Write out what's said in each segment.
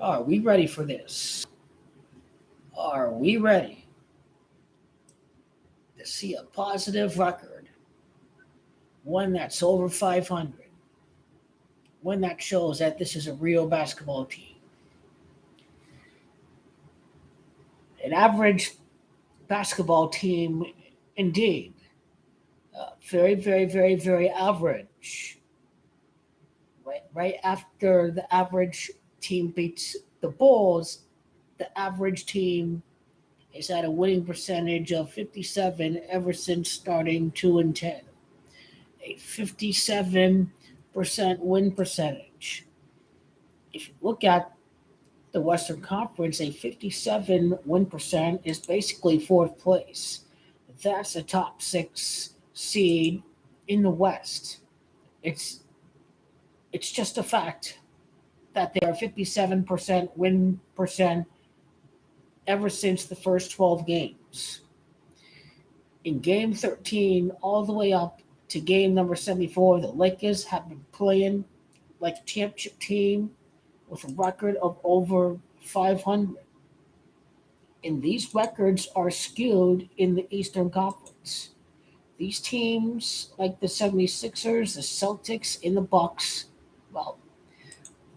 Are we ready for this? Are we ready to see a positive record? One that's over 500. One that shows that this is a real basketball team. An average basketball team, indeed. Very, very, very, very average. Right after the average team beats the Bulls, the average team is at a winning percentage of 57 ever since starting 2-10. A 57% win percentage. If you look at the Western Conference, a 57 win percent is basically fourth place. That's a top six seed in the West. It's it's just a fact that they are 57% win percent ever since the first 12 games. In game 13, all the way up to game number 74, the Lakers have been playing like a championship team with a record of over 500. And these records are skewed in the Eastern Conference. These teams, like the 76ers, the Celtics, and the Bucks, well,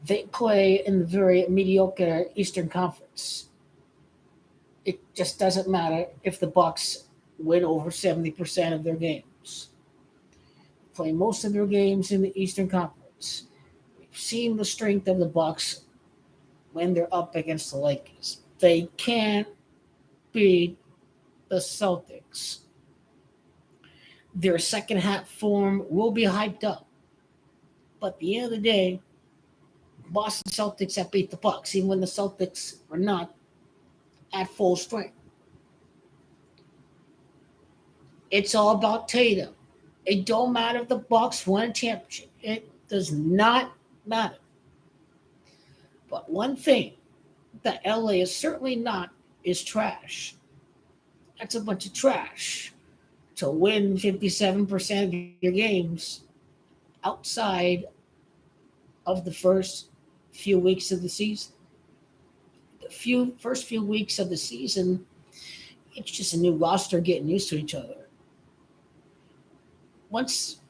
they play in the very mediocre Eastern Conference. It just doesn't matter if the Bucks win over 70% of their games. They play most of their games in the Eastern Conference. We've seen the strength of the Bucks when they're up against the Lakers. They can't beat the Celtics. Their second half form will be hyped up. But at the end of the day, Boston Celtics have beat the Bucks, even when the Celtics are not at full strength. It's all about Tatum. It don't matter if the Bucks won a championship. It does not matter. But one thing that LA is certainly not is trash. That's a bunch of trash. To win 57% of your games outside of the first few weeks of the season. The first few weeks of the season, it's just a new roster getting used to each other. Once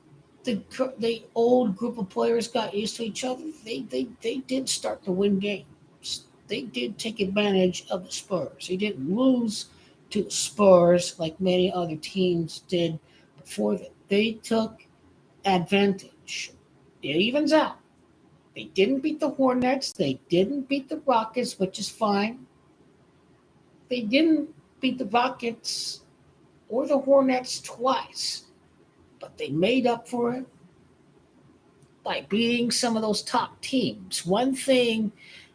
the old group of players got used to each other, they did start to win games. They did take advantage of the Spurs. They didn't lose to the Spurs like many other teams did before them. They took advantage. It evens out. They didn't beat the Hornets. They didn't beat the Rockets, which is fine. They didn't beat the Rockets or the Hornets twice, but they made up for it by beating some of those top teams. One thing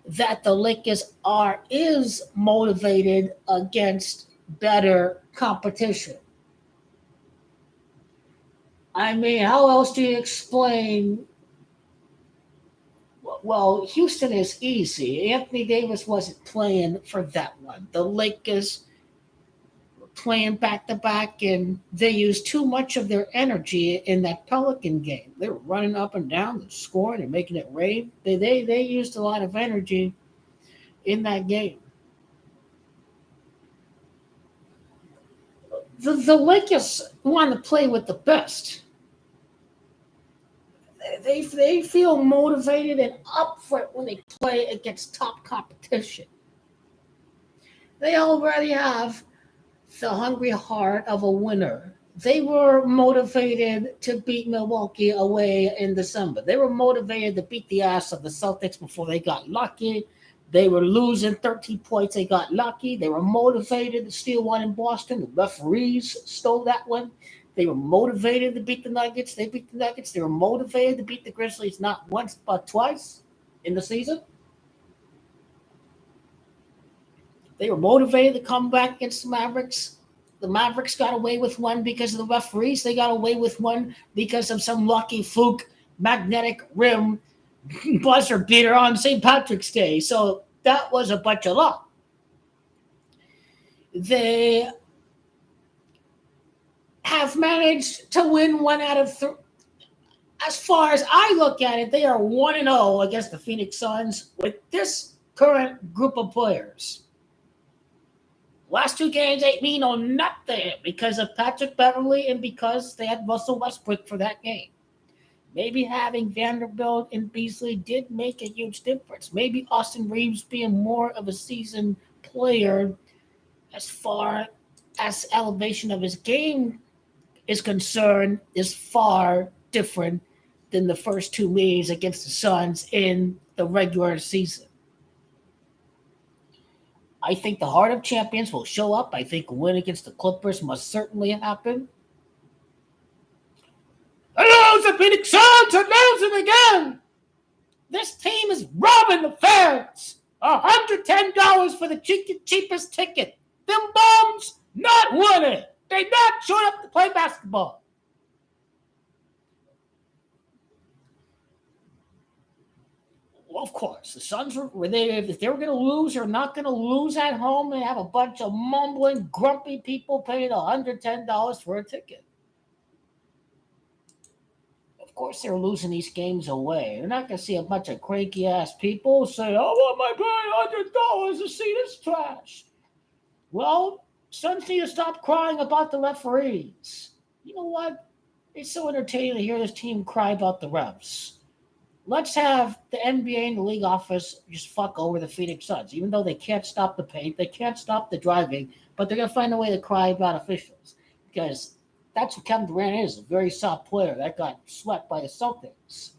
that the Lakers are is motivated against better competition. I mean, how else do you explain? Well, Houston is easy. Anthony Davis wasn't playing for that one. The Lakers were playing back to back, and they used too much of their energy in that Pelican game. They were running up and down and scoring and making it rain. They used a lot of energy in that game. The Lakers want to play with the best. They feel motivated and up for it when they play against top competition. They already have the hungry heart of a winner. They were motivated to beat Milwaukee away in December. They were motivated to beat the ass of the Celtics before they got lucky. They were losing 13 points. They got lucky. They were motivated to steal one in Boston. The referees stole that one. They were motivated to beat the Nuggets. They beat the Nuggets. They were motivated to beat the Grizzlies not once but twice in the season. They were motivated to come back against the Mavericks. The Mavericks got away with one because of the referees. They got away with one because of some lucky fluke magnetic rim buzzer beater on St. Patrick's Day. So that was a bunch of luck. They have managed to win one out of three. As far as I look at it, they are 1-0 against the Phoenix Suns with this current group of players. Last two games ain't mean or nothing because of Patrick Beverley and because they had Russell Westbrook for that game. Maybe having Vanderbilt and Beasley did make a huge difference. Maybe Austin Reeves being more of a seasoned player as far as elevation of his game is concerned is far different than the first two meetings against the Suns in the regular season. I think the heart of champions will show up. I think a win against the Clippers must certainly happen. Hello, the Phoenix Suns are losing again. This team is robbing the fans. $110 for the cheapest ticket. Them bums not winning. They not showing up to play basketball. Well, of course, the Suns if they were going to lose or not going to lose at home, they have a bunch of mumbling, grumpy people paying $110 for a ticket. Of course, they're losing these games away. They're not going to see a bunch of cranky ass people say, "Oh, what am I paying $100 to see this trash?" Well, Suns need to stop crying about the referees. You know what? It's so entertaining to hear this team cry about the refs. Let's have the NBA and the league office just fuck over the Phoenix Suns. Even though they can't stop the paint, they can't stop the driving, but they're going to find a way to cry about officials. Because that's what Kevin Durant is, a very soft player that got swept by the Celtics.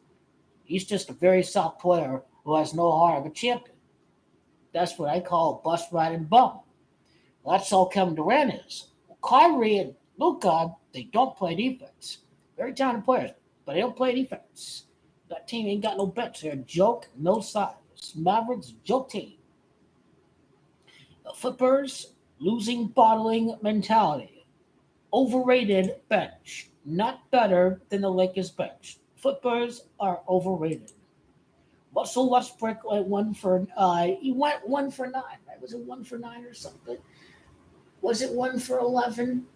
He's just a very soft player who has no heart of a champion. That's what I call a bus riding bum. That's all Kevin Durant is. Kyrie and Luka, they don't play defense. Very talented players, but they don't play defense. That team ain't got no bench. They're a joke, no size. Mavericks, joke team. The Clippers, losing bottling mentality. Overrated bench. Not better than the Lakers bench. Clippers are overrated. Russell Westbrook went he went 1 for 9. Right? Was it 1 for 9 or something? Was it 1 for 11?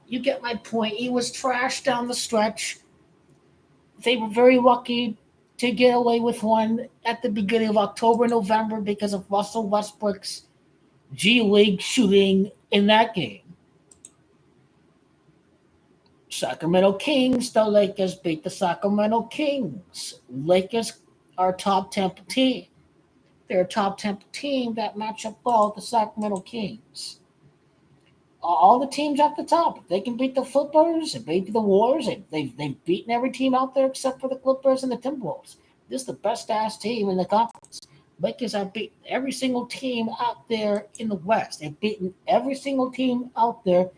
You get my point. He was trashed down the stretch. They were very lucky to get away with one at the beginning of October, November because of Russell Westbrook's G League shooting in that game. Sacramento Kings, the Lakers beat the Sacramento Kings. Lakers are a top 10 team. They're a top 10 team that match up well with the Sacramento Kings. All the teams at the top, if they can beat the Clippers and beat the Warriors, they've beaten every team out there except for the Clippers and the Timberwolves. This is the best-ass team in the conference. Lakers have beaten every single team out there in the West. They've beaten every single team out there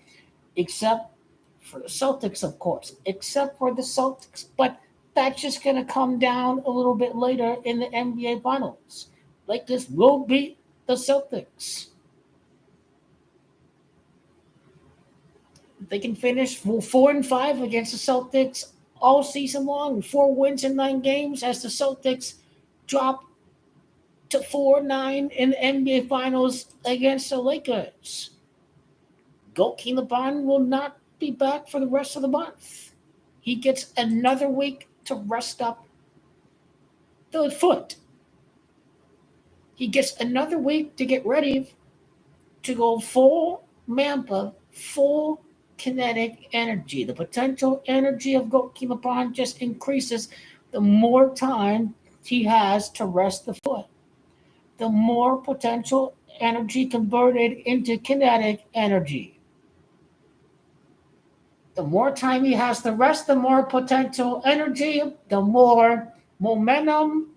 except for the Celtics, of course. Except for the Celtics. But that's just going to come down a little bit later in the NBA Finals. Lakers will beat the Celtics. They can finish 4-5 against the Celtics all season long. 4 wins in 9 games as the Celtics drop to 4-9 in the NBA Finals against the Lakers. Goalkeeper LeBron will not be back for the rest of the month. He gets another week to rest up the foot. He gets another week to get ready to go full Mamba, full kinetic energy. The potential energy of goalkeeper LeBron just increases the more time he has to rest the foot. The more potential energy converted into kinetic energy. The more time he has to rest, the more potential energy, the more momentum,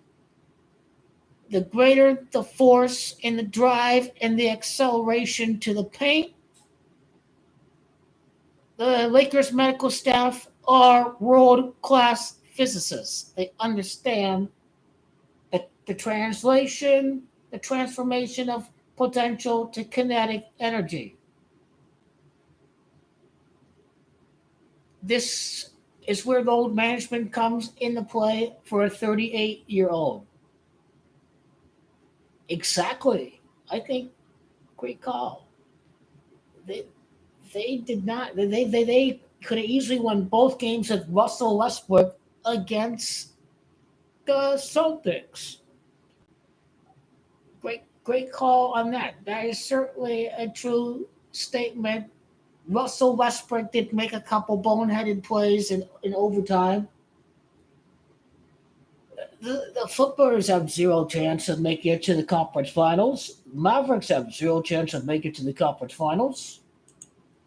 the greater the force and the drive and the acceleration to the paint. The Lakers medical staff are world-class physicists. They understand the translation, the transformation of potential to kinetic energy. This is where the old management comes into play for a 38-year-old. Exactly. I think great call. They did not. They could have easily won both games with Russell Westbrook against the Celtics. Great call on that. That is certainly a true statement. Russell Westbrook did make a couple boneheaded plays in overtime. The Clippers have zero chance of making it to the conference finals. Mavericks have zero chance of making it to the conference finals.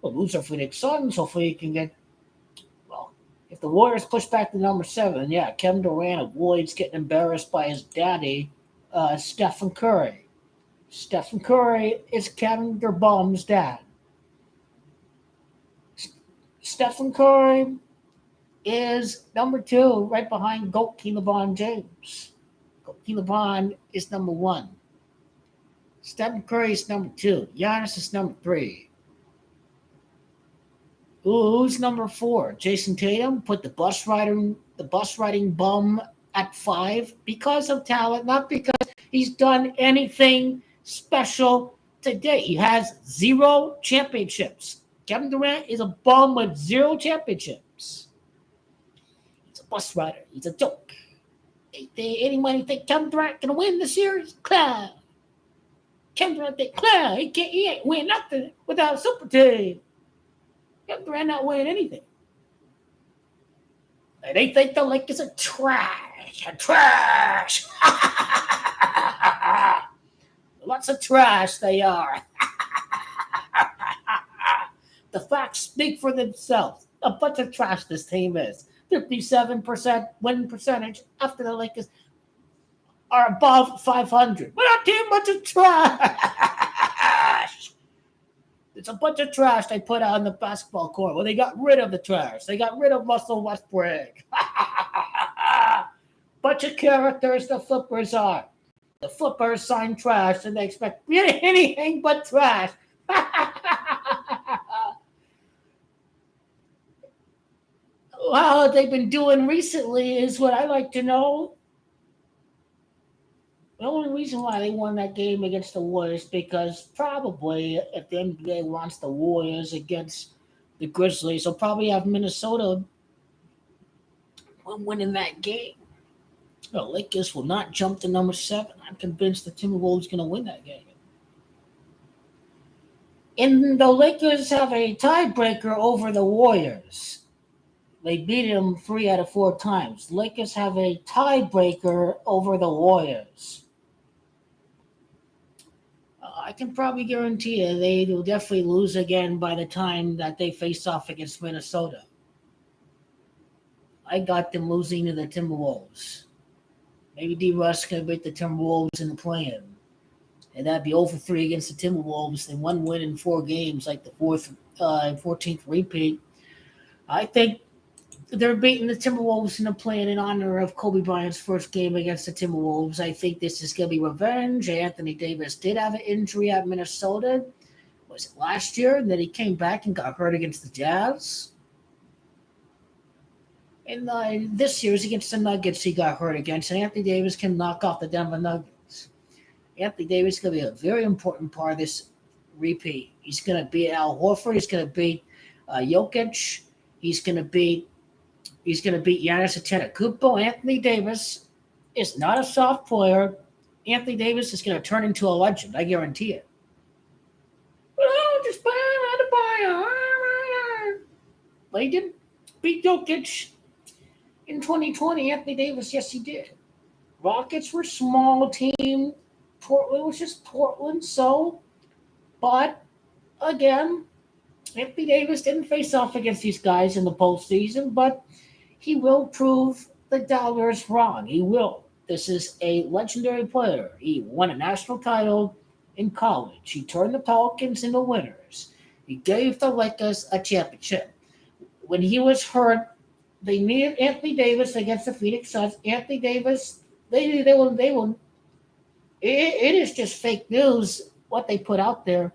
Well, lose our Phoenix Suns. Hopefully, you can get. Well, if the Warriors push back to number 7, yeah, Kevin Durant avoids getting embarrassed by his daddy, Stephen Curry. Stephen Curry is Kevin Durbum's dad. Stephen Curry is number 2, right behind Goatke LeBron James. Goatke LeBron is number 1. Stephen Curry is number 2. Giannis is number 3. Who's number 4? Jason Tatum put the bus riding bum at 5 because of talent, not because he's done anything special today. He has 0 championships. Kevin Durant is a bum with 0 championships. He's a bus rider. He's a joke. Anybody think Kevin Durant can win the series? Clown. Kevin Durant think clown. He ain't win nothing without a super team. Kevin Durant not winning anything. And they think the Lakers are trash. Trash. Lots of trash they are. The facts speak for themselves. A bunch of trash this team is. 57% win percentage after the Lakers are above 500. But our team bunch of trash. It's a bunch of trash they put out on the basketball court. Well, they got rid of the trash. They got rid of Russell Westbrook. Bunch of characters the Flippers are. The Flippers sign trash and they expect anything but trash. How they've been doing recently is what I like to know. The only reason why they won that game against the Warriors because probably if the NBA wants the Warriors against the Grizzlies, they'll probably have Minnesota winning that game. The Lakers will not jump to number 7. I'm convinced the Timberwolves are going to win that game. And the Lakers have a tiebreaker over the Warriors. They beat them 3 out of 4 times. The Lakers have a tiebreaker over the Warriors. I can probably guarantee you they will definitely lose again by the time that they face off against Minnesota. I got them losing to the Timberwolves. Maybe D-Russ can beat the Timberwolves in the play-in. And that'd be 0-3 against the Timberwolves and 1 win in 4 games, like the 14th repeat. I think they're beating the Timberwolves in the play-in in honor of Kobe Bryant's first game against the Timberwolves. I think this is going to be revenge. Anthony Davis did have an injury at Minnesota. Was it last year? And then he came back and got hurt against the Jazz. And this year's against the Nuggets he got hurt against. And Anthony Davis can knock off the Denver Nuggets. Anthony Davis is going to be a very important part of this repeat. He's going to beat Al Horford. He's going to beat Jokic. He's going to beat Giannis Antetokounmpo. Anthony Davis is not a soft player. Anthony Davis is going to turn into a legend. I guarantee it. Oh, just buy. But he didn't beat Jokic in 2020. Anthony Davis, yes, he did. Rockets were a small team. Portland was just Portland. But again, Anthony Davis didn't face off against these guys in the postseason, but he will prove the doubters wrong. He will. This is a legendary player. He won a national title in college. He turned the Pelicans into winners. He gave the Lakers a championship. When he was hurt, they needed Anthony Davis against the Phoenix Suns. Anthony Davis, they will. It is just fake news what they put out there.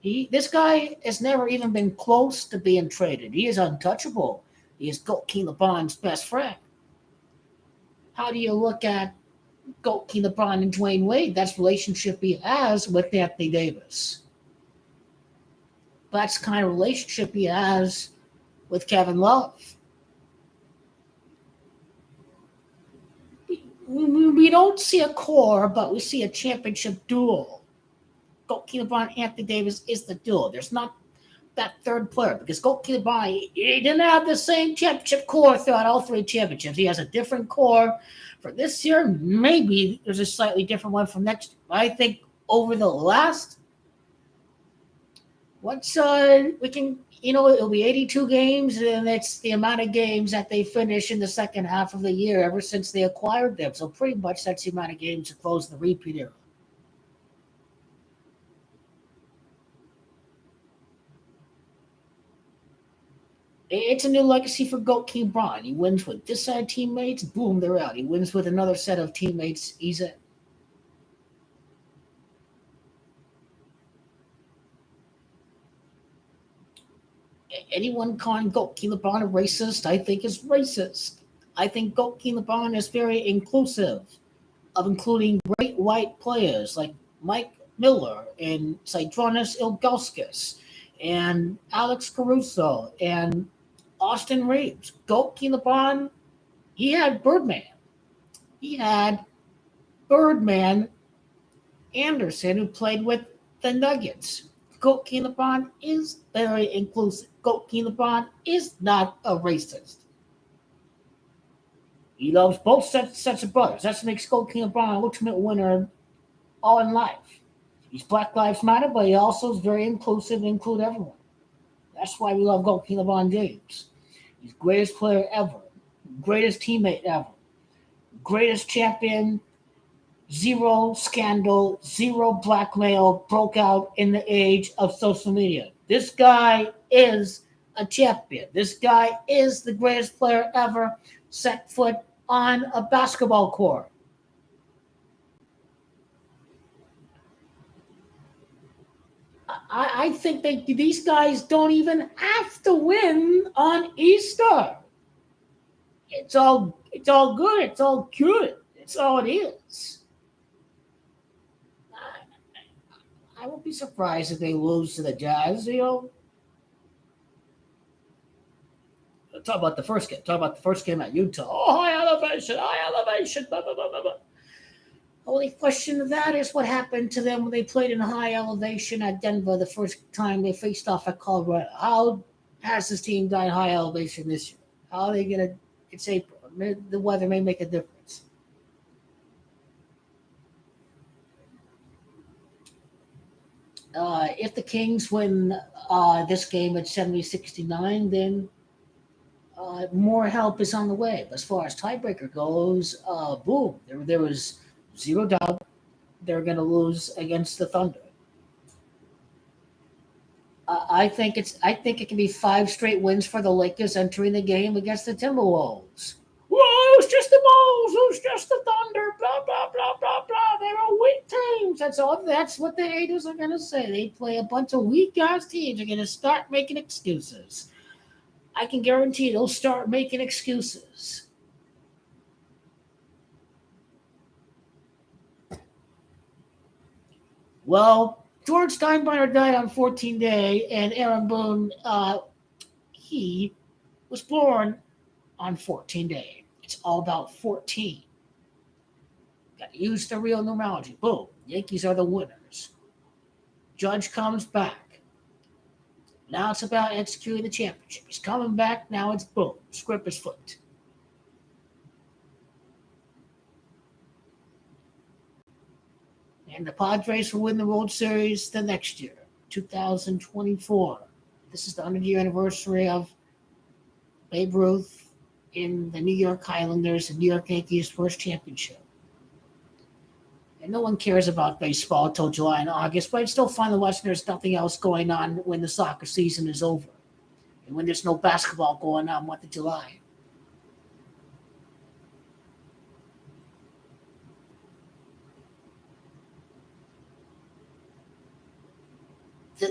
This guy has never even been close to being traded. He is untouchable. He is Goatke LeBron's best friend. How do you look at Goatke LeBron and Dwayne Wade? That's the relationship he has with Anthony Davis. That's the kind of relationship he has with Kevin Love. We don't see a core, but we see a championship duel. Gold LeBron, Anthony Davis is the duel. There's not that third player because Gold LeBron, he didn't have the same championship core throughout all three championships. He has a different core for this year. Maybe there's a slightly different one from next year. I think over the last, once we can, it'll be 82 games, and it's the amount of games that they finish in the second half of the year ever since they acquired them. So pretty much that's the amount of games to close the repeat era. It's a new legacy for Goat King Braun. He wins with this set of teammates, boom, they're out. He wins with another set of teammates, he's in. Anyone calling Goat King LeBron a racist, I think is racist. I think Goat King LeBron is very inclusive of including great white players like Mike Miller and Sidronis Ilgauskas and Alex Caruso and Austin Reeves. Goat King LeBron, he had Birdman. He had Birdman Anderson, who played with the Nuggets. Goat King LeBron is very inclusive. Goat King LeBron is not a racist. He loves both sets of brothers. That's what makes Goat King LeBron an ultimate winner all in life. He's Black Lives Matter, but he also is very inclusive and include everyone. That's why we love Goat King LeBron James. He's the greatest player ever, greatest teammate ever, greatest champion. Zero scandal, zero blackmail broke out in the age of social media. This guy is a champion. This guy is the greatest player ever set foot on a basketball court. I think that these guys don't even have to win on Easter. It's all good. It's all good. It's all it is. I won't be surprised if they lose to the Jazz. Talk about the first game. Talk about the first game at Utah. Oh, high elevation, high elevation. Blah, blah, blah, blah, blah. Only question of that is what happened to them when they played in high elevation at Denver the first time they faced off at Colorado. How has this team done high elevation this year? How are they going to? It's April. The weather may make a difference. If the Kings win this game at 70-69, then more help is on the way. But as far as tiebreaker goes, boom, there was zero doubt they're going to lose against the Thunder. I think it can be 5 straight wins for the Lakers entering the game against the Timberwolves. Whoa, it's just the Wolves. Who's just the Thunder? Blah, blah, blah, blah, blah. They're all weak teams. That's all. That's what the haters are going to say. They play a bunch of weak-ass teams. They're going to start making excuses. I can guarantee they'll start making excuses. Well, George Steinbrenner died on 14 Day, and Aaron Boone, he was born on 14 Day. It's all about 14. Got to use the real numerology. Boom. Yankees are the winners. Judge comes back. Now it's about executing the championship. He's coming back. Now it's boom. Script is flipped. And the Padres will win the World Series the next year, 2024. This is the 100-year anniversary of Babe Ruth in the New York Islanders and New York Yankees' first championship. And no one cares about baseball until July and August, but it's still fun to watch. There's nothing else going on when the soccer season is over and when there's no basketball going on month of July.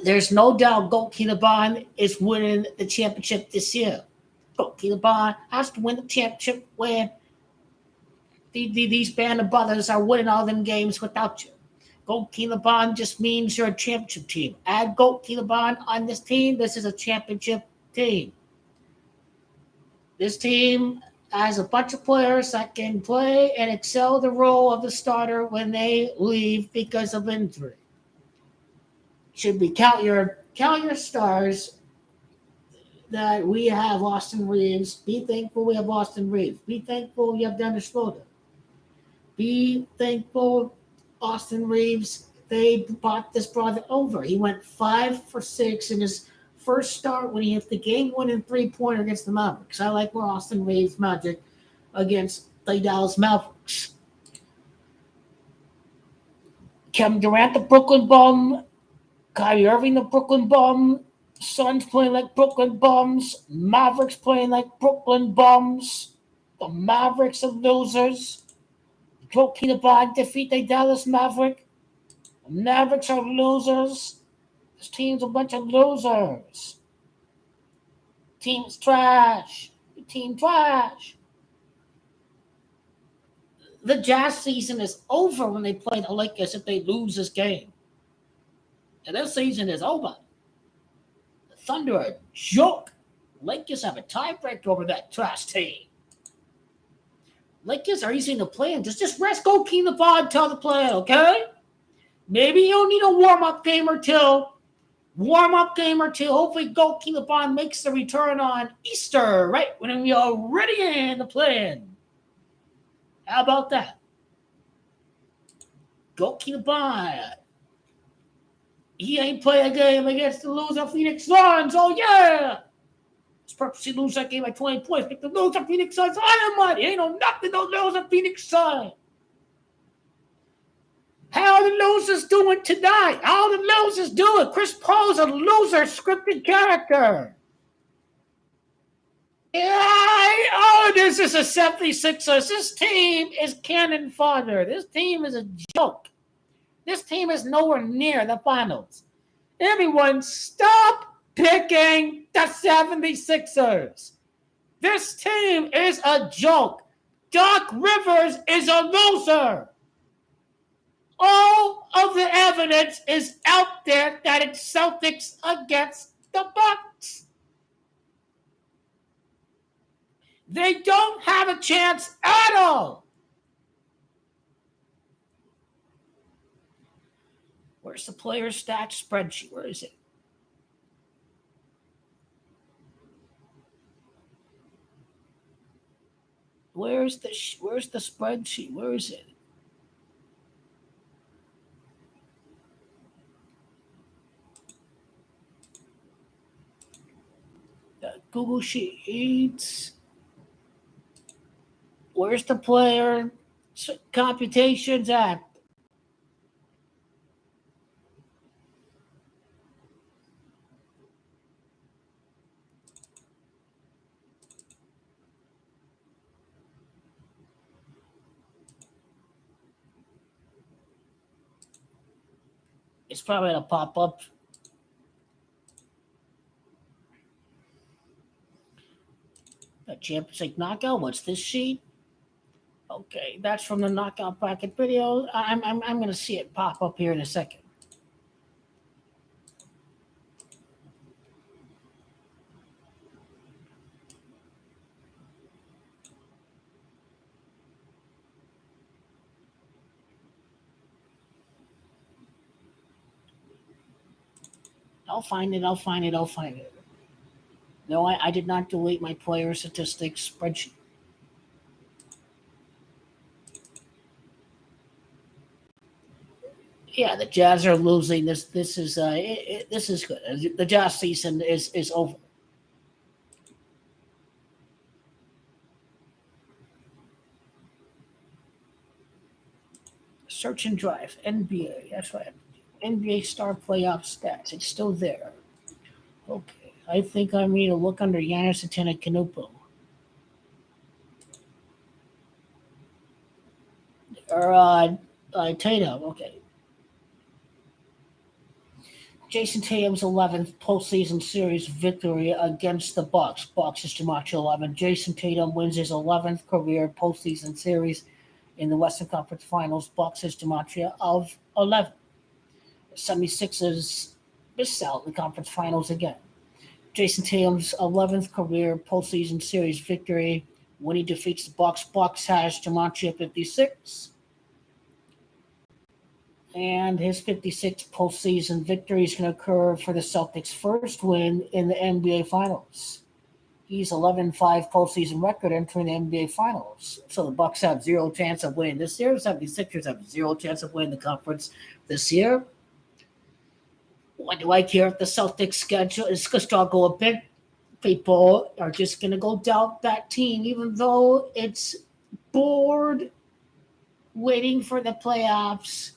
There's no doubt Goat King LeBron is winning the championship this year. Goat King LeBron has to win the championship when these band of brothers are winning all them games without you. Goat King LeBron just means you're a championship team. Add Goat King LeBron on this team. This is a championship team. This team has a bunch of players that can play and excel the role of the starter when they leave because of injury. Should be count your stars that we have Austin Reeves. Be thankful we have Austin Reeves. Be thankful you have Dennis Schroeder. Be thankful Austin Reeves, they brought this brother over. He went 5 for 6 in his first start when he hit the game-winning three-pointer against the Mavericks. I like more Austin Reeves magic against the Dallas Mavericks. Kevin Durant, the Brooklyn bum. Kyrie Irving, the Brooklyn bum. Suns playing like Brooklyn bums. Mavericks playing like Brooklyn bums. The Mavericks are losers. Joakim Noah defeat the Dallas Maverick. The Mavericks are losers. This team's a bunch of losers. Team's trash. The team trash. The Jazz season is over when they play the Lakers if they lose this game. And this season is over. The Thunder are a joke. Lakers have a tiebreaker over that trash team. Lakers are easy to play in. Just rest Joakim Noah until the play, okay? Maybe you'll need a warm-up game or two. Hopefully Joakim Noah makes the return on Easter, right when we are ready in the play-in. How about that? Joakim Noah. He ain't play a game against the loser Phoenix Suns. Oh, yeah. He's purposely lose that game by 20 points. Make the loser Phoenix Suns dynamite. Ain't no nothing no loser Phoenix Suns. How are the losers doing tonight? How are the losers doing? Chris Paul's a loser scripted character. Yeah, this is a 76ers. This team is cannon fodder. This team is a joke. This team is nowhere near the finals. Everyone, stop picking the 76ers. This team is a joke. Doc Rivers is a loser. All of the evidence is out there that it's Celtics against the Bucks. They don't have a chance at all. Where's the player stats spreadsheet? Where is it? Where's the spreadsheet? Where is it? Google Sheets. Where's the player computations at? It's probably going to pop up. The Champions League knockout. What's this sheet? Okay, that's from the knockout bracket video. I'm going to see it pop up here in a second. I'll find it. No, I did not delete my player statistics spreadsheet. Yeah, the Jazz are losing. This is this is good. The Jazz season is over. Search and drive NBA. That's right. NBA star playoff stats. It's still there. Okay, I think I need to look under Giannis Antetokounmpo. Or Tatum. Okay. Jason Tatum's 11th postseason series victory against the Bucks. Bucks is to March 11. Jason Tatum wins his 11th career postseason series in the Western Conference Finals. Bucks is to March of 11. The 76ers missed out in the conference finals again. Jason Tatum's 11th career postseason series victory when he defeats the Bucks. Bucks has Jumanji at 56. And his 56th postseason victory is going to occur for the Celtics' first win in the NBA Finals. He's 11-5 postseason record entering the NBA Finals. So the Bucks have zero chance of winning this year. The 76ers have zero chance of winning the conference this year. What do I care if the Celtics schedule is going to struggle a bit? People are just going to go doubt that team, even though it's bored waiting for the playoffs.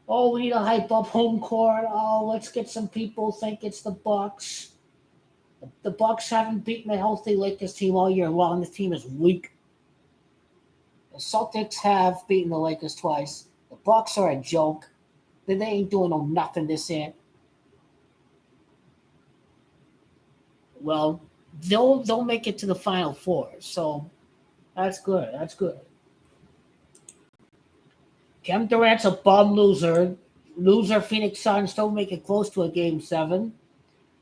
Oh, we need to hype up home court. Oh, let's get some people think it's the Bucks. The Bucks haven't beaten a healthy Lakers team all year long. This team is weak. The Celtics have beaten the Lakers twice. The Bucks are a joke. They ain't doing no nothing this year. Well, they'll make it to the Final Four, so that's good. That's good. Kevin Durant's a bum loser. Loser Phoenix Suns don't make it close to a Game 7.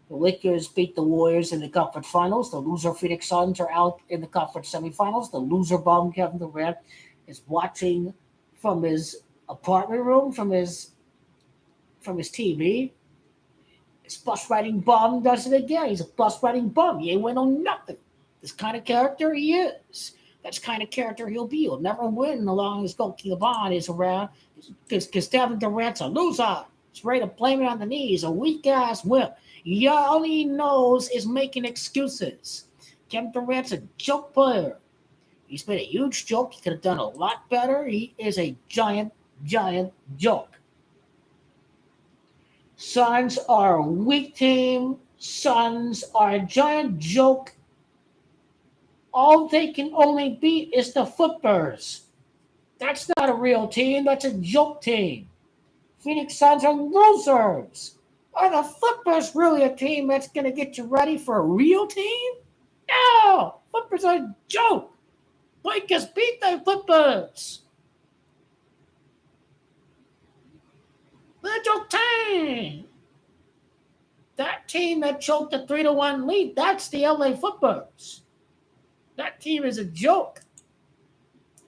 The Lakers beat the Warriors in the conference finals. The loser Phoenix Suns are out in the conference semifinals. The loser bum Kevin Durant is watching from his apartment room, from his TV. His bus riding bum does it again. He's a bus riding bum. He ain't win on nothing. This kind of character he is. That's the kind of character he'll be. He'll never win as long as Goki LeBron is around. Because Kevin Durant's a loser. He's ready to blame it on the knee. He's a weak-ass wimp. All he knows is making excuses. Kevin Durant's a joke player. He's been a huge joke. He could have done a lot better. He is a giant, giant joke. Suns are a weak team. Suns are a giant joke. All they can only beat is the Clippers. That's not a real team. That's a joke team. Phoenix Suns are losers. Are the Clippers really a team that's going to get you ready for a real team? No! Clippers are a joke. Lakers beat the Clippers. They're a joke team. That team that choked a 3-1 lead, that's the LA Clippers. That team is a joke.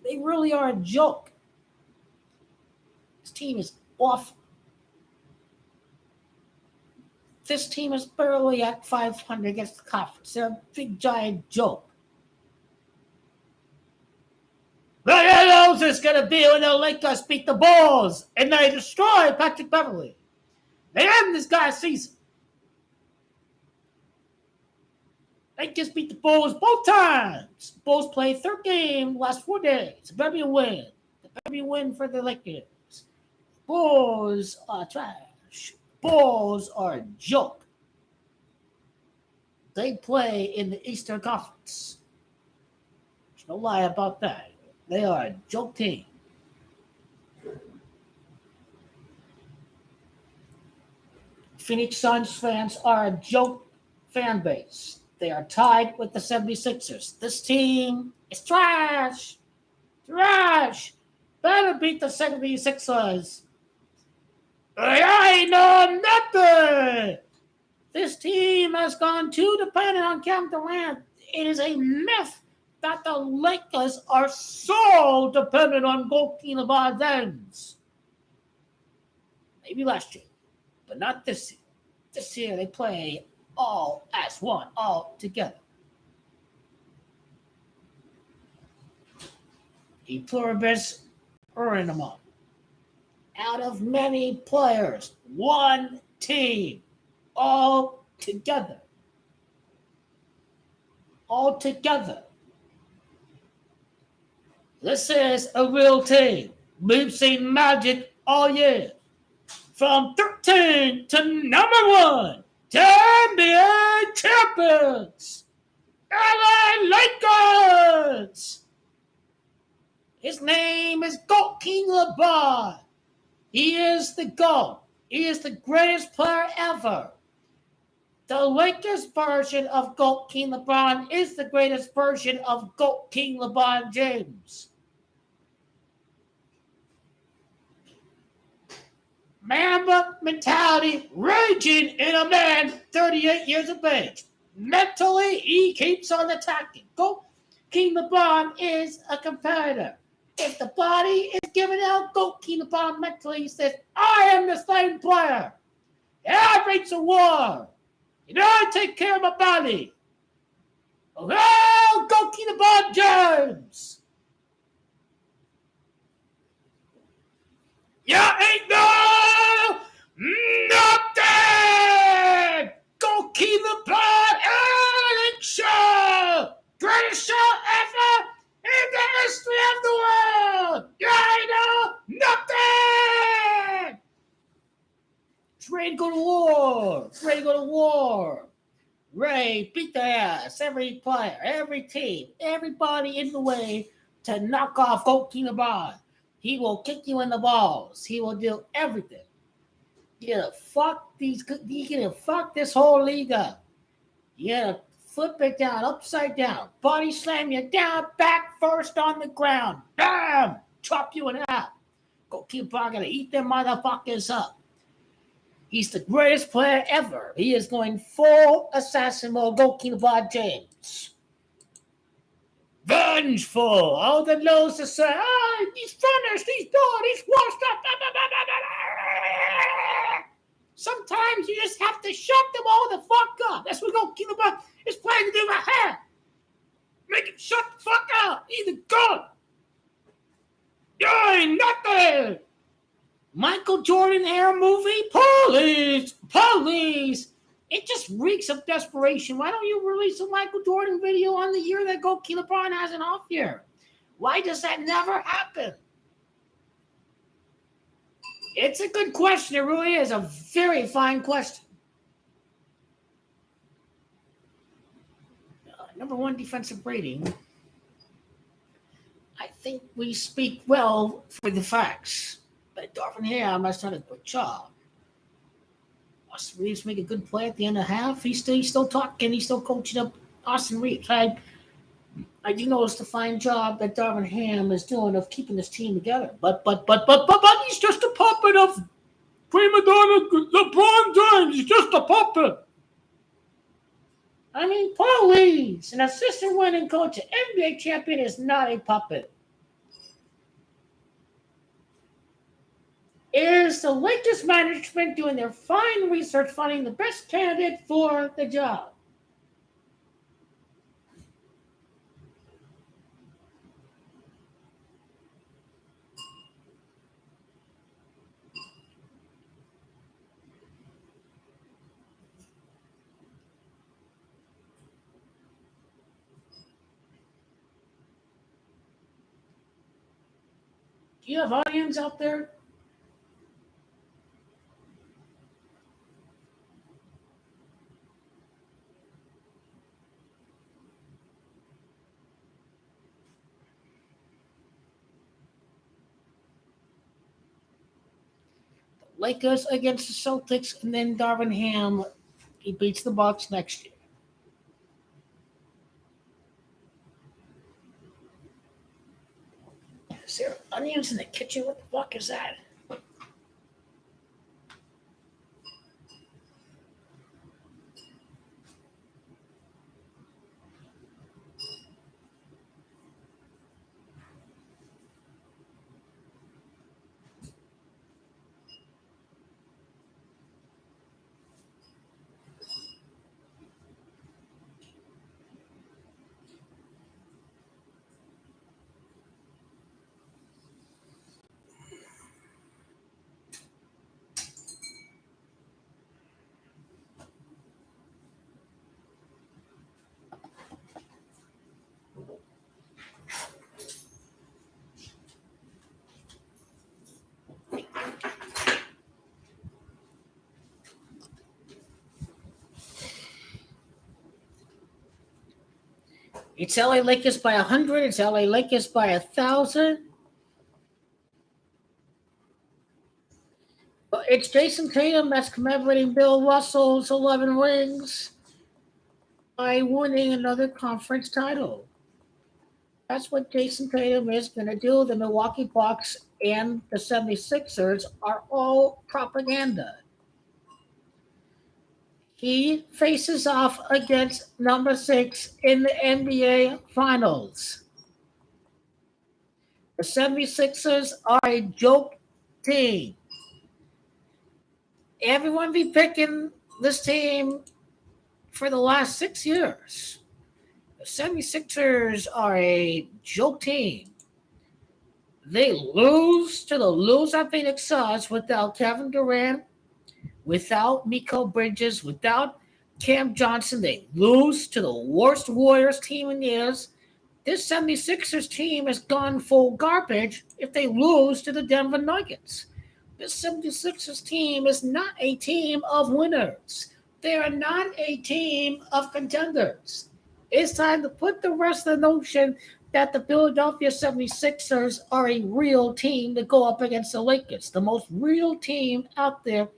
They really are a joke. This team is awful. This team is barely at 500 against the conference. They're a big, giant joke. What else is going to be when the Lakers beat the Bulls and they destroy Patrick Beverley? They end this guy's season. They just beat the Bulls both times. The Bulls played third game last 4 days. It better be a win. It better be a win for the Lakers. Bulls are trash. Bulls are a joke. They play in the Eastern Conference. There's no lie about that. They are a joke team. Phoenix Suns fans are a joke fan base. They are tied with the 76ers. This team is trash. Trash. Better beat the 76ers. I know nothing. This team has gone too dependent on Kevin Durant. It is a myth that the Lakers are so dependent on Goki LeBron James. Maybe last year, but not this year. This year they play all as one, all together. E pluribus unum. Out of many players, one team, all together. All together. This is a real team. We've seen magic all year. From 13 to number 1. To NBA champions, LA Lakers. His name is GOAT King LeBron. He is the GOAT. He is the greatest player ever. The Lakers version of GOAT King LeBron is the greatest version of GOAT King LeBron James. Mamba mentality raging in a man 38 years of age. Mentally, he keeps on attacking. Goalkeeping the ball is a competitor. If the body is given out, goalkeeping the ball mentally says, I am the same player. I breaks a war. I take care of my body. Oh, goalkeeping the ball, James. Yeah, ain't nothing. Go keep the blood and show. Greatest show ever in the history of the world. Yeah, I know nothing. It's ready to go to war. It's ready to go to war. Ray beat their ass. Every player, every team, everybody in the way to knock off goalkeeper Bond. He will kick you in the balls. He will do everything. You're gonna fuck these. You're gonna fuck this whole league up. You're gonna flip it down, upside down, body slam you down, back first on the ground. Bam! Chop you in half. Goalkeeper gonna eat them motherfuckers up. He's the greatest player ever. He is going full assassin mode. Goalkeeper James. Vengeful. All the nose to say, these runners, these doors, these washed up. Sometimes you just have to shut them all the fuck up. That's what Goalkeeper is playing to do right here. Make him shut the fuck up. He's a god. You ain't nothing. Michael Jordan era movie? Police. It just reeks of desperation. Why don't you release a Michael Jordan video on the year that Goalkeeper LeBron has an off year? Why does that never happen? It's a good question. It really is a very fine question. Number one defensive rating. I think we speak well for the facts. But Darvin Ham has done a good job. Austin Reeves make a good play at the end of the half. He's still talking. He's still coaching up Austin Reeves. I do notice the fine job that Darvin Ham is doing of keeping this team together. But he's just a puppet of prima donna LeBron James. He's just a puppet. I mean, please, an assistant winning coach, an NBA champion is not a puppet. Is the Lakers management doing their fine research, finding the best candidate for the job? Do you have audience out there? Lakers against the Celtics, and then Darvin Ham, he beats the Bucks next year. Is there onions in the kitchen? What the fuck is that? It's LA Lakers by 100. It's LA Lakers by 1,000. It's Jason Tatum that's commemorating Bill Russell's 11 rings by winning another conference title. That's what Jason Tatum is going to do. The Milwaukee Bucks and the 76ers are all propaganda. He faces off against number 6 in the NBA Finals. The 76ers are a joke team. Everyone be picking this team for the last 6 years. The 76ers are a joke team. They lose to the loser Phoenix Suns without Kevin Durant, without Miko Bridges, without Cam Johnson. They lose to the worst Warriors team in years. This 76ers team has gone full garbage if they lose to the Denver Nuggets. This 76ers team is not a team of winners. They are not a team of contenders. It's time to put the rest of the notion that the Philadelphia 76ers are a real team to go up against the Lakers. The most real team out there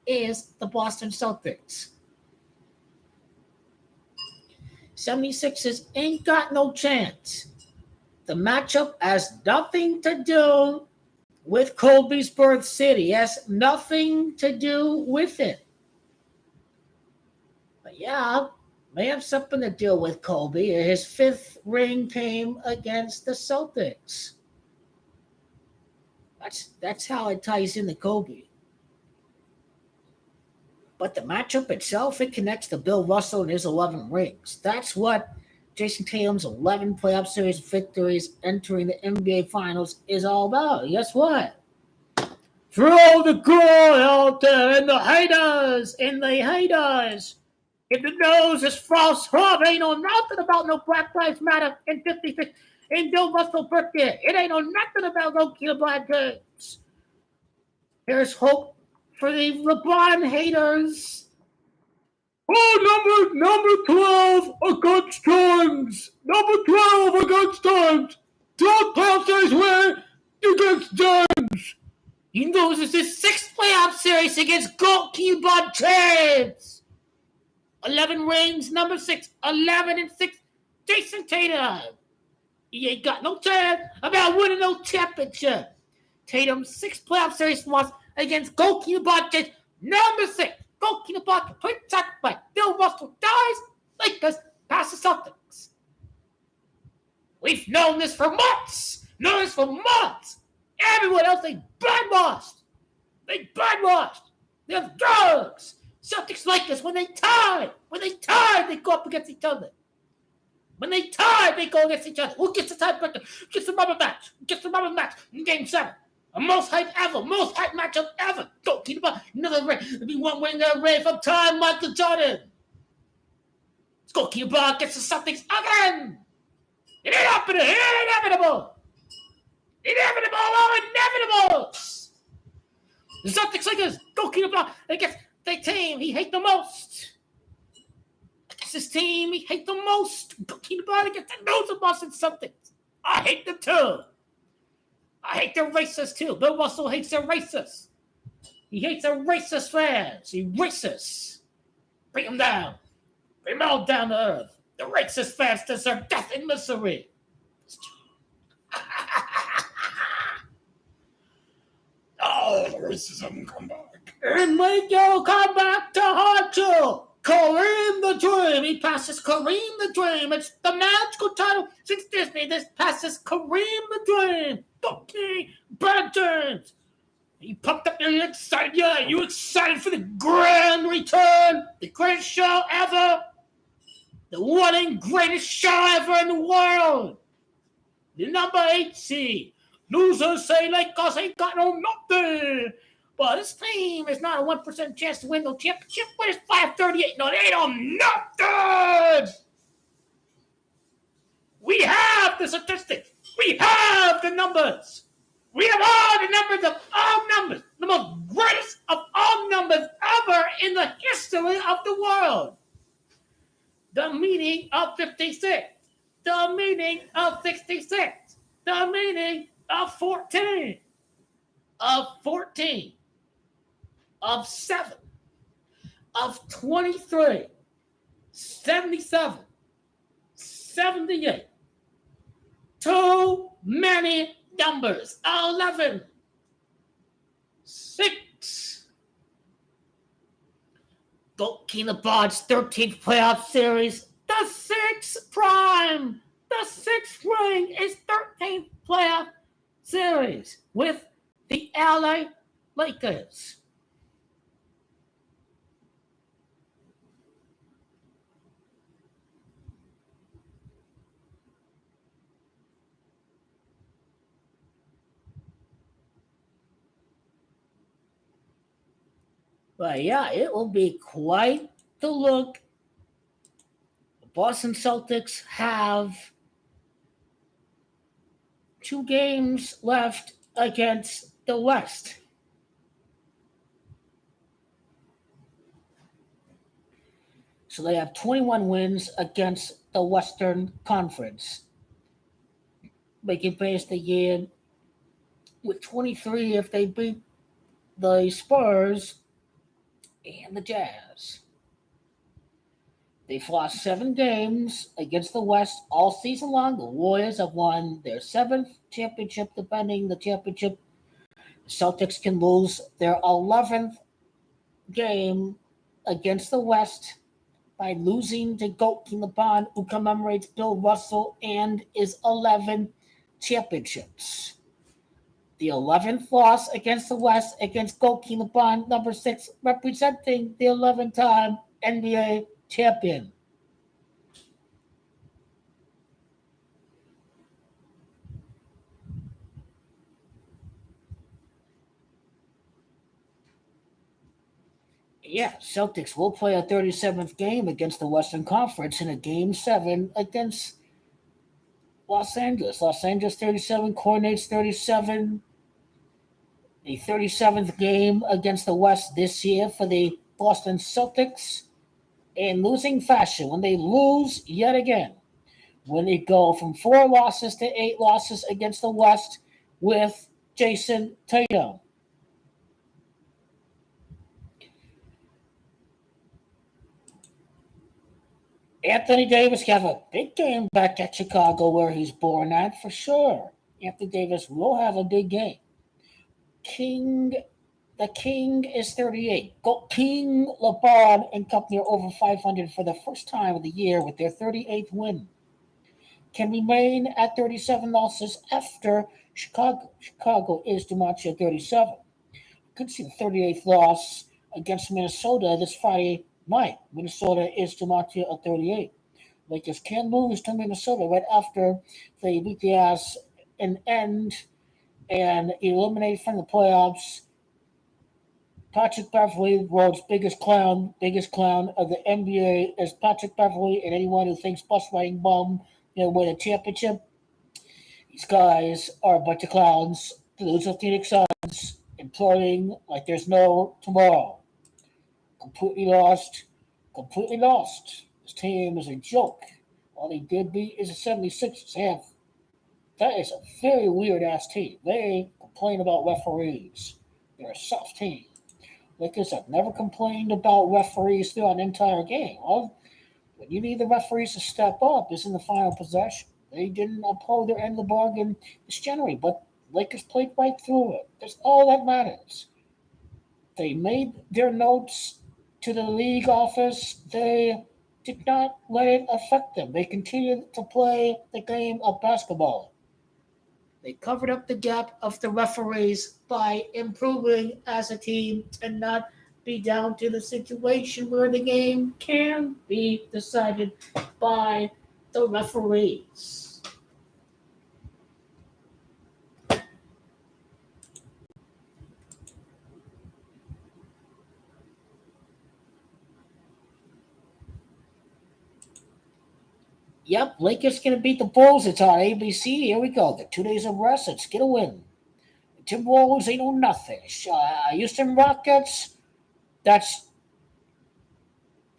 is the Boston Celtics. 76ers ain't got no chance. The matchup has nothing to do with Kobe's birth city. It has nothing to do with it. But yeah, may have something to do with Kobe. His 5th ring came against the Celtics. That's how it ties into Kobe. But the matchup itself, it connects to Bill Russell and his 11 rings. That's what Jason Tatum's 11 playoff series victories entering the NBA Finals is all about. Guess what? Throw the girl out there and the haters, If the nose is false, ain't no nothing about no Black Lives Matter in 56 in Bill Russell birthday. It ain't no nothing about no kill black kids. There's hope for the LeBron haters. Oh, number 12 against Times. Number 12 against Times. 12 playoff series win against Times. He loses his 6th playoff series against goalkeeper James. 11 rings, number 6, 11 and 6, Jason Tatum. He ain't got no chance about winning no championship. Tatum's 6th playoff series loss against goalkeeper James, number 6. Goalkeeper complete sacrifice. Bill Russell dies. Lakers pass the Celtics. We've known this for months. Everyone else, they brainwashed. They have drugs. Celtics Lakers, when they tie, they go up against each other. When they tie, they go against each other. Who gets the tiebreaker? Gets the rubber match in Game 7. A most hype matchup ever. Go keep up. Another ring. There'll be one winning that ring from time, Michael Jordan. Let's go keep up. Gets the Celtics again. It ain't happening. It ain't inevitable. Inevitables. The Celtics Lakers. Go keep up. Against the team he hates the most. Against his team he hates the most. Go keep up against the nose of Boston Celtics. I hate them too. I hate the racists too. Bill Russell hates the racists. He hates the racist fans. He racist. Bring them down. Bring them all down to earth. The racist fans deserve death and misery. Oh, the racism come back. And make you come back to haunt you. Kareem the Dream. He passes Kareem the Dream. It's the magical title since Disney. This passes Kareem the Dream. Okay, Brad Jones. You pumped up, you excited? Yeah, you excited for the grand return? The greatest show ever? The one and greatest show ever in the world? The number 8 seed. Losers say Lakers ain't got no nothing. But this team is not a 1% chance to win no championship. What is 538? No, they ain't on nothing. We have the statistics. We have the numbers. We have all the numbers of all numbers. The most greatest of all numbers ever in the history of the world. The meaning of 56. The meaning of 66. The meaning of 14. Of 14. Of 7. Of 23. 77. 78. Too many numbers. 11. 6. Gold Kinabod's 13th playoff series, the sixth prime, the sixth ring is 13th playoff series with the LA Lakers. But yeah, it will be quite the look. The Boston Celtics have 2 games left against the West. So they have 21 wins against the Western Conference. They can finish the year with 23 if they beat the Spurs and the Jazz. They've lost 7 games against the West all season long. The Warriors have won their 7th championship, defending the championship. The Celtics can lose their 11th game against the West by losing to Goat Kinabon, who commemorates Bill Russell and his 11 championships. The 11th loss against the West against Goat Kinabon, number 6, representing the 11-time NBA champion. Yeah, Celtics will play a 37th game against the Western Conference in a Game 7 against Los Angeles. Los Angeles 37 coordinates 37. The 37th game against the West this year for the Boston Celtics in losing fashion. When they lose yet again, when they go from 4 losses to 8 losses against the West with Jason Tatum. Anthony Davis can have a big game back at Chicago where he's born at for sure. Anthony Davis will have a big game. The King is 38. King, LeBron, and company are over 500 for the first time of the year with their 38th win. Can remain at 37 losses after Chicago. Chicago is DiMaggio 37. Could see the 38th loss against Minnesota this Friday night. Minnesota is DiMaggio at 38. Lakers can lose to Minnesota right after they beat the ass and end and eliminate from the playoffs Patrick Beverley, world's biggest clown of the NBA, is Patrick Beverley, and anyone who thinks bus riding bum win a championship. These guys are a bunch of clowns. The lose of Phoenix Suns, imploding like there's no tomorrow. Completely lost. This team is a joke. All they did beat is the 76ers. That is a very weird ass team. They complain about referees. They're a soft team. Lakers have never complained about referees throughout an entire game. Well, when you need the referees to step up is in the final possession. They didn't uphold their end of the bargain this January, but Lakers played right through it. That's all that matters. They made their notes to the league office. They did not let it affect them. They continued to play the game of basketball. They covered up the gap of the referees by improving as a team and not be down to the situation where the game can be decided by the referees. Yep, Lakers going to beat the Bulls. It's on ABC. Here we go. The 2 days of rest. Let's get a win. The Timberwolves ain't no nothing. Houston Rockets. That's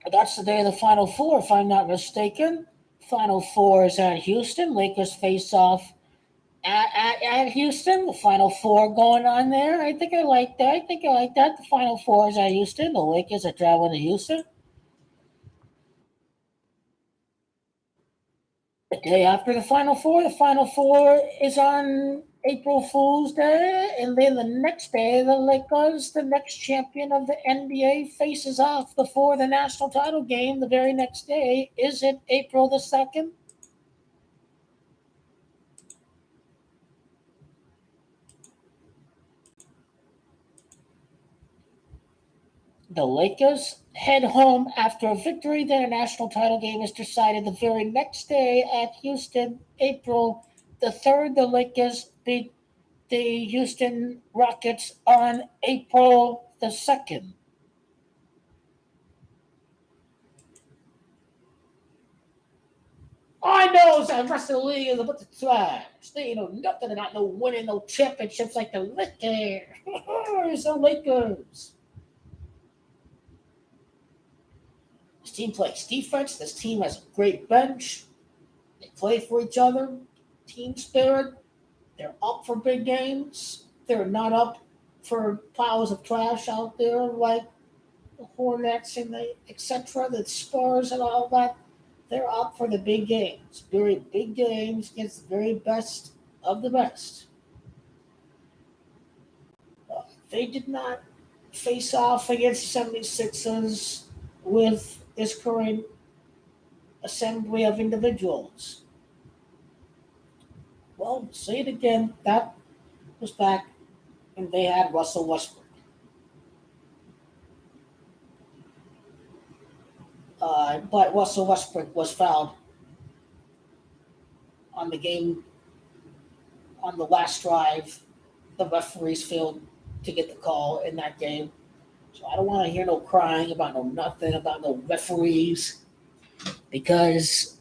the day of the Final Four, if I'm not mistaken. Final Four is at Houston. Lakers face off at Houston. The Final Four going on there. I think I like that. The Final Four is at Houston. The Lakers are traveling to Houston. The day after the Final Four is on April Fool's Day, and then the next day, the Lakers, the next champion of the NBA, faces off before the national title game the very next day. Is it April the 2nd? The Lakers head home after a victory. Their national title game is decided the very next day at Houston, April the 3rd. The Lakers beat the Houston Rockets on April the 2nd. I know the rest of the league is about to trash. They know nothing about no winning no championships like the Lakers. The Lakers. This team plays defense. This team has a great bench. They play for each other. Team spirit. They're up for big games. They're not up for piles of trash out there like the Hornets and the etc. The Spurs and all that. They're up for the big games. Very big games against the very best of the best. They did not face off against 76ers with this current assembly of individuals. Well, say it again. That was back when they had Russell Westbrook. But Russell Westbrook was fouled on the game on the last drive. The referees failed to get the call in that game. So I don't want to hear no crying about no nothing, about no referees, because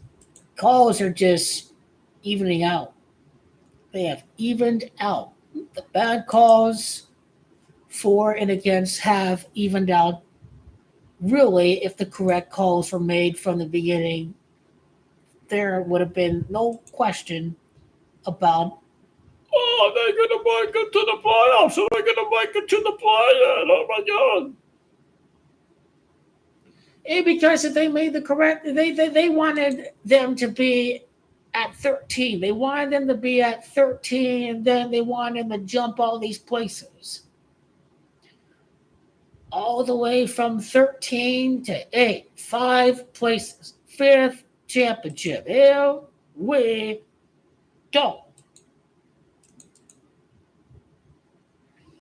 calls are just evening out. They have evened out. The bad calls for and against have evened out. Really, if the correct calls were made from the beginning, there would have been no question about, oh, they're going to make it to the playoffs. They're going to make it to the playoffs. Oh, my God. And because if they made the correct, they wanted them to be at 13. They wanted them to be at 13, and then they wanted them to jump all these places. All the way from 13 to 8, 5 places, 5th championship. Here we go.